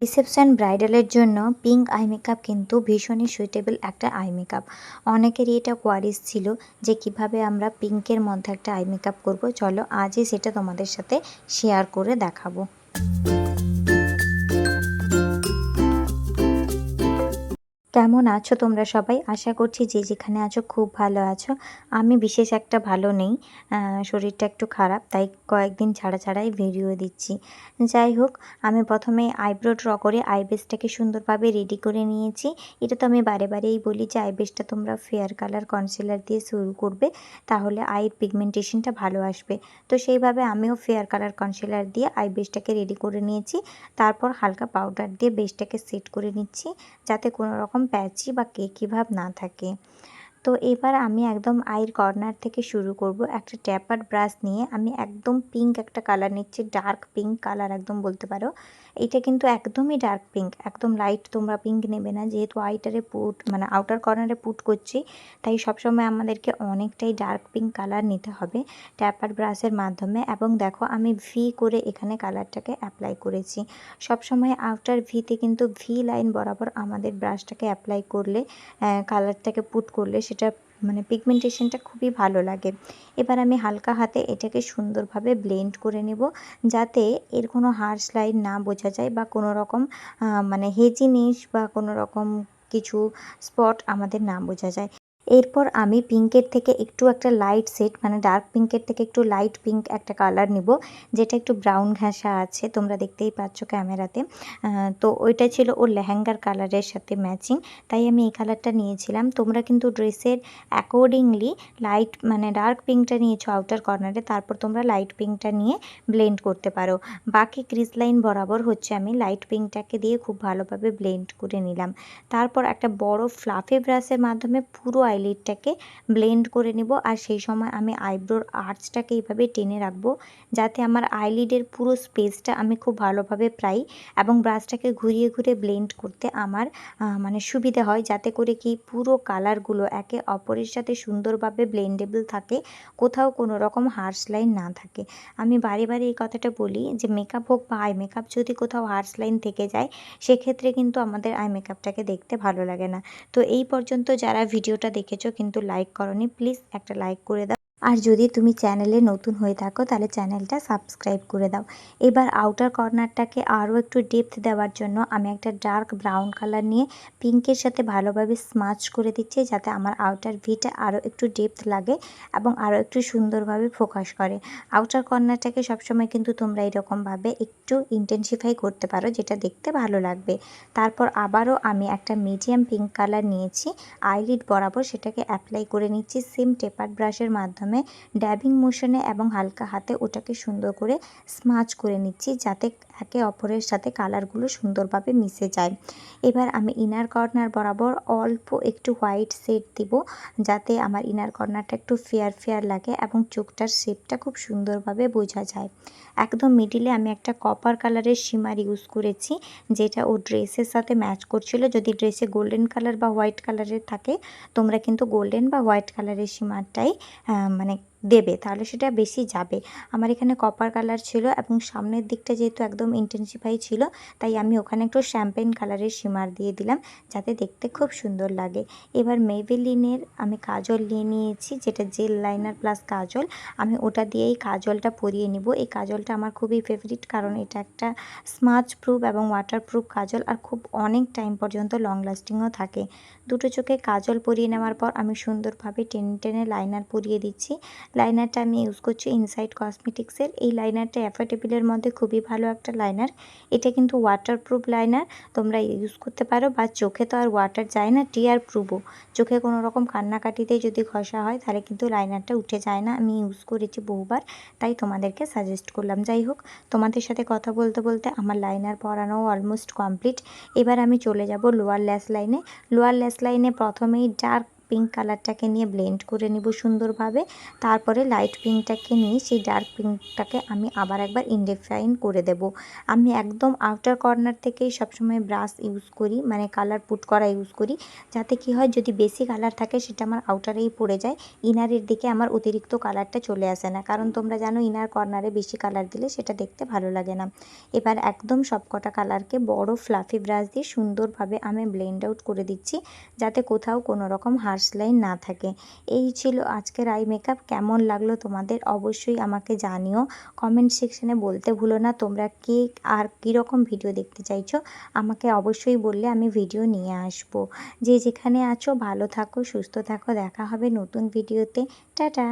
Reception ব্রাইডালের জন্য pink eye makeup কিন্তু ভীষণই সুইটেবল একটা আই মেকআপ। অনেকেরই এটা কোয়ারিজ ছিল যে কিভাবে আমরা পিঙ্কের মধ্যে একটা আই মেকআপ করব। চলো আজই সেটা তোমাদের সাথে শেয়ার করে দেখাবো। কেমন আছো তোমরা সবাই? আশা করছি যে যেখানে আছো খুব ভালো আছো। আমি বিশেষ একটা ভালো নেই, শরীরটা একটু খারাপ, তাই কয়েকদিন ছাড়া ছাড়াই ভিডিও দিচ্ছি। যাই হোক, আমি প্রথমে আইব্রো ড্র করে আইব্রোসটাকে সুন্দরভাবে রেডি করে নিয়েছি। এটা তো আমি বারে বারেই বলি যে আইব্রোসটা তোমরা ফেয়ার কালার কনসিলার দিয়ে শুরু করবে, তাহলে আইয়ের পিগমেন্টেশনটা ভালো আসবে। তো সেইভাবে আমিও ফেয়ার কালার কনসিলার দিয়ে আইব্রোসটাকে রেডি করে নিয়েছি। তারপর হালকা পাউডার দিয়ে বেসটাকে সেট করে নিচ্ছি, যাতে কোনো রকম প্যাচি বা কেকি ভাব না থাকে। তো এবার আমি একদম আইর কর্নার থেকে শুরু করব। একটা ট্যাপার ব্রাশ নিয়ে আমি একদম পিঙ্ক একটা কালার নিচ্ছি, ডার্ক পিঙ্ক কালার একদম বলতে পারো। এটা কিন্তু একদমই ডার্ক পিঙ্ক, একদম লাইট তোমরা পিঙ্ক নেবে না, যেহেতু আইটারে পুট মানে আউটার কর্নারে পুট করছি, তাই সবসময় আমাদেরকে অনেকটাই ডার্ক পিঙ্ক কালার নিতে হবে ট্যাপার ব্রাশের মাধ্যমে। এবং দেখো আমি ভি করে এখানে কালারটাকে অ্যাপ্লাই করেছি। সবসময় আউটার ভিতে কিন্তু ভি লাইন বরাবর আমাদের ব্রাশটাকে অ্যাপ্লাই করলে, কালারটাকে পুট করলে সেটা মানে পিগমেন্টেশনটা খুবই ভালো লাগে। এবার আমি হালকা হাতে এটাকে সুন্দরভাবে ব্লেন্ড করে নেব, যাতে এর কোনো হার্শ লাইন না বোঝা যায় বা কোনো রকম মানে হেজিনেস বা কোনো রকম কিছু স্পট আমাদের না বোঝা যায়। এরপর আমি পিঙ্কের থেকে একটু একটা লাইট শেড মানে ডার্ক পিঙ্কের থেকে একটু লাইট পিঙ্ক একটা কালার নিব, যেটা একটু ব্রাউন ঘাসা আছে, তোমরা দেখতেই পাচ্ছ ক্যামেরাতে। তো ওইটা ছিল ওর লেহেঙ্গার কালারের সাথে ম্যাচিং, তাই আমি এই কালারটা নিয়েছিলাম। তোমরা কিন্তু ড্রেসের অ্যাকর্ডিংলি লাইট মানে ডার্ক পিঙ্কটা নিয়েছো আউটার কর্নারে, তারপর তোমরা লাইট পিঙ্কটা নিয়ে ব্লেন্ড করতে পারো। বাকি ক্রিজ লাইন বরাবর হচ্ছে আমি লাইট পিঙ্কটাকে দিয়ে খুব ভালোভাবে ব্লেন্ড করে নিলাম। তারপর একটা বড় ফ্লাফি ব্রাশের মাধ্যমে পুরো আইলিডটাকে ব্লেন্ড করে নেব। আর সেই সময় আমি আইব্রোর আর্চটাকে এইভাবে টেনে রাখবো, যাতে আমার আইলিডের পুরো স্পেসটা আমি খুব ভালোভাবে পাই এবং ব্রাশটাকে ঘুরিয়ে ঘুরিয়ে ব্লেন্ড করতে আমার মানে সুবিধা হয়, যাতে করে কি পুরো কালারগুলো একে অপরের সাথে সুন্দরভাবে ব্লেন্ডেবল থাকে, কোথাও কোনো রকম হার্শ লাইন না থাকে। আমি বারে বারে এই কথাটা বলি যে মেকআপ হোক বা আই মেকআপ, যদি কোথাও হার্শ লাইন থেকে যায় সেক্ষেত্রে কিন্তু আমাদের আই মেকআপটাকে দেখতে ভালো লাগে না। তো এই পর্যন্ত যারা ভিডিওটা দেখেছো কিন্তু লাইক করোনি, প্লিজ একটা লাইক করে দাও। আর যদি তুমি চ্যানেলে নতুন হয়ে থাকো তাহলে চ্যানেলটা সাবস্ক্রাইব করে দাও। এবার আউটার কর্নারটাকে আরও একটু ডেপথ দেওয়ার জন্য আমি একটা ডার্ক ব্রাউন কালার নিয়ে পিঙ্কের সাথে ভালোভাবে স্মাচ করে দিচ্ছি, যাতে আমার আউটার ভিটা আরও একটু ডেপথ লাগে এবং আরও একটু সুন্দরভাবে ফোকাস করে। আউটার কর্নারটাকে সবসময় কিন্তু তোমরা এরকমভাবে একটু ইন্টেন্সিফাই করতে পারো, যেটা দেখতে ভালো লাগবে। তারপর আবারও আমি একটা মিডিয়াম পিঙ্ক কালার নিয়েছি, আইলিড বরাবর সেটাকে অ্যাপ্লাই করে নিচ্ছি সেম টেপার ব্রাশের মাধ্যমে ড্যাবিং মোশনে, এবং হালকা হাতে ওটাকে সুন্দর করে স্মাচ করে নিচ্ছি, যাতে একে অপরের সাথে কালারগুলো সুন্দরভাবে মিশে যায়। এবার আমি ইনার কর্নার বরাবর অল্প একটু হোয়াইট শেড দিব, যাতে আমার ইনার কর্নারটা একটু ফেয়ার ফেয়ার লাগে এবং চোখটার শেপটা খুব সুন্দরভাবে বোঝা যায়। একদম মিডিলে আমি একটা কপার কালারের শিমার ইউজ করেছি, যেটা ও ড্রেসের সাথে ম্যাচ করছিল। যদি ড্রেসে গোল্ডেন কালার বা হোয়াইট কালারের থাকে, তোমরা কিন্তু গোল্ডেন বা হোয়াইট কালারের শিমারটাই মানে দেবে, তাহলে সেটা বেশি যাবে। আমার এখানে কপার কালার ছিল এবং সামনের দিকটা যেহেতু একদম ইন্টেন্সিফাই ছিল, তাই আমি ওখানে একটু শ্যাম্পেন কালারের শিমার দিয়ে দিলাম, যাতে দেখতে খুব সুন্দর লাগে। এবার মেবেলিনের আমি কাজল নিয়ে নিয়েছি, যেটা জেল লাইনার প্লাস কাজল। আমি ওটা দিয়েই কাজলটা পরিয়ে নিব। এই কাজলটা আমার খুবই ফেভারিট, কারণ এটা একটা স্মাচ প্রুফ এবং ওয়াটারপ্রুফ কাজল, আর খুব অনেক টাইম পর্যন্ত লং লাস্টিংও থাকে। দুটো চোখে কাজল পরিয়ে নেওয়ার পর আমি সুন্দরভাবে টেনে টেনে লাইনার পরিয়ে দিচ্ছি। লাইনারটা আমি ইউজ করছি ইনসাইড কসমেটিক্সের। এই লাইনারটা অ্যাফোর্ডেবলের মধ্যে খুবই ভালো একটা লাইনার। এটা কিন্তু ওয়াটারপ্রুফ লাইনার, তোমরা ইউজ করতে পারো। বা চোখে তো আর ওয়াটার যায় না, টিয়ার প্রুফও। চোখে কোনো রকম কান্নাকাটিতে যদি ঘষা হয় তাহলে কিন্তু লাইনারটা উঠে যায় না। আমি ইউজ করেছি বহুবার, তাই তোমাদেরকে সাজেস্ট করলাম। যাই হোক, তোমাদের সাথে কথা বলতে বলতে আমার লাইনার পরানো অলমোস্ট কমপ্লিট। এবার আমি চলে যাব লোয়ার ল্যাশ লাইনে। লোয়ার ল্যাশ লাইনে প্রথমেই ডার্ক পিঙ্ক কালারটাকে নিয়ে ব্লেন্ড করে নেব সুন্দরভাবে। তারপরে লাইট পিঙ্কটাকে নিয়ে সেই ডার্ক পিঙ্কটাকে আমি আবার একবার ইনডিফাইন করে দেব। আমি একদম আউটার কর্নার থেকেই সবসময় ব্রাশ ইউজ করি, মানে কালার পুট করা ইউজ করি, যাতে কি হয় যদি বেশি কালার থাকে সেটা আমার আউটারেই পড়ে যায়, ইনারের দিকে আমার অতিরিক্ত কালারটা চলে আসে না। কারণ তোমরা জানো ইনার কর্নারে বেশি কালার দিলে সেটা দেখতে ভালো লাগে না। এবার একদম সবকটা কালারকে বড় ফ্লাফি ব্রাশ দিয়ে সুন্দরভাবে আমি ব্লেন্ড আউট করে দিচ্ছি, যাতে কোথাও কোনো রকম হার্শ লাইন না থাকে। এই ছিল আজকের আই মেকআপ। কেমন লাগলো তোমাদের অবশ্যই আমাকে জানিও, কমেন্ট সেকশনে বলতে ভুলো না তোমরা কে আর কীরকম ভিডিও দেখতে চাইছো। আমাকে অবশ্যই বললে আমি ভিডিও নিয়ে আসবো। যে যেখানে আছো ভালো থাকো, সুস্থ থাকো, দেখা হবে নতুন ভিডিওতে। টাটা।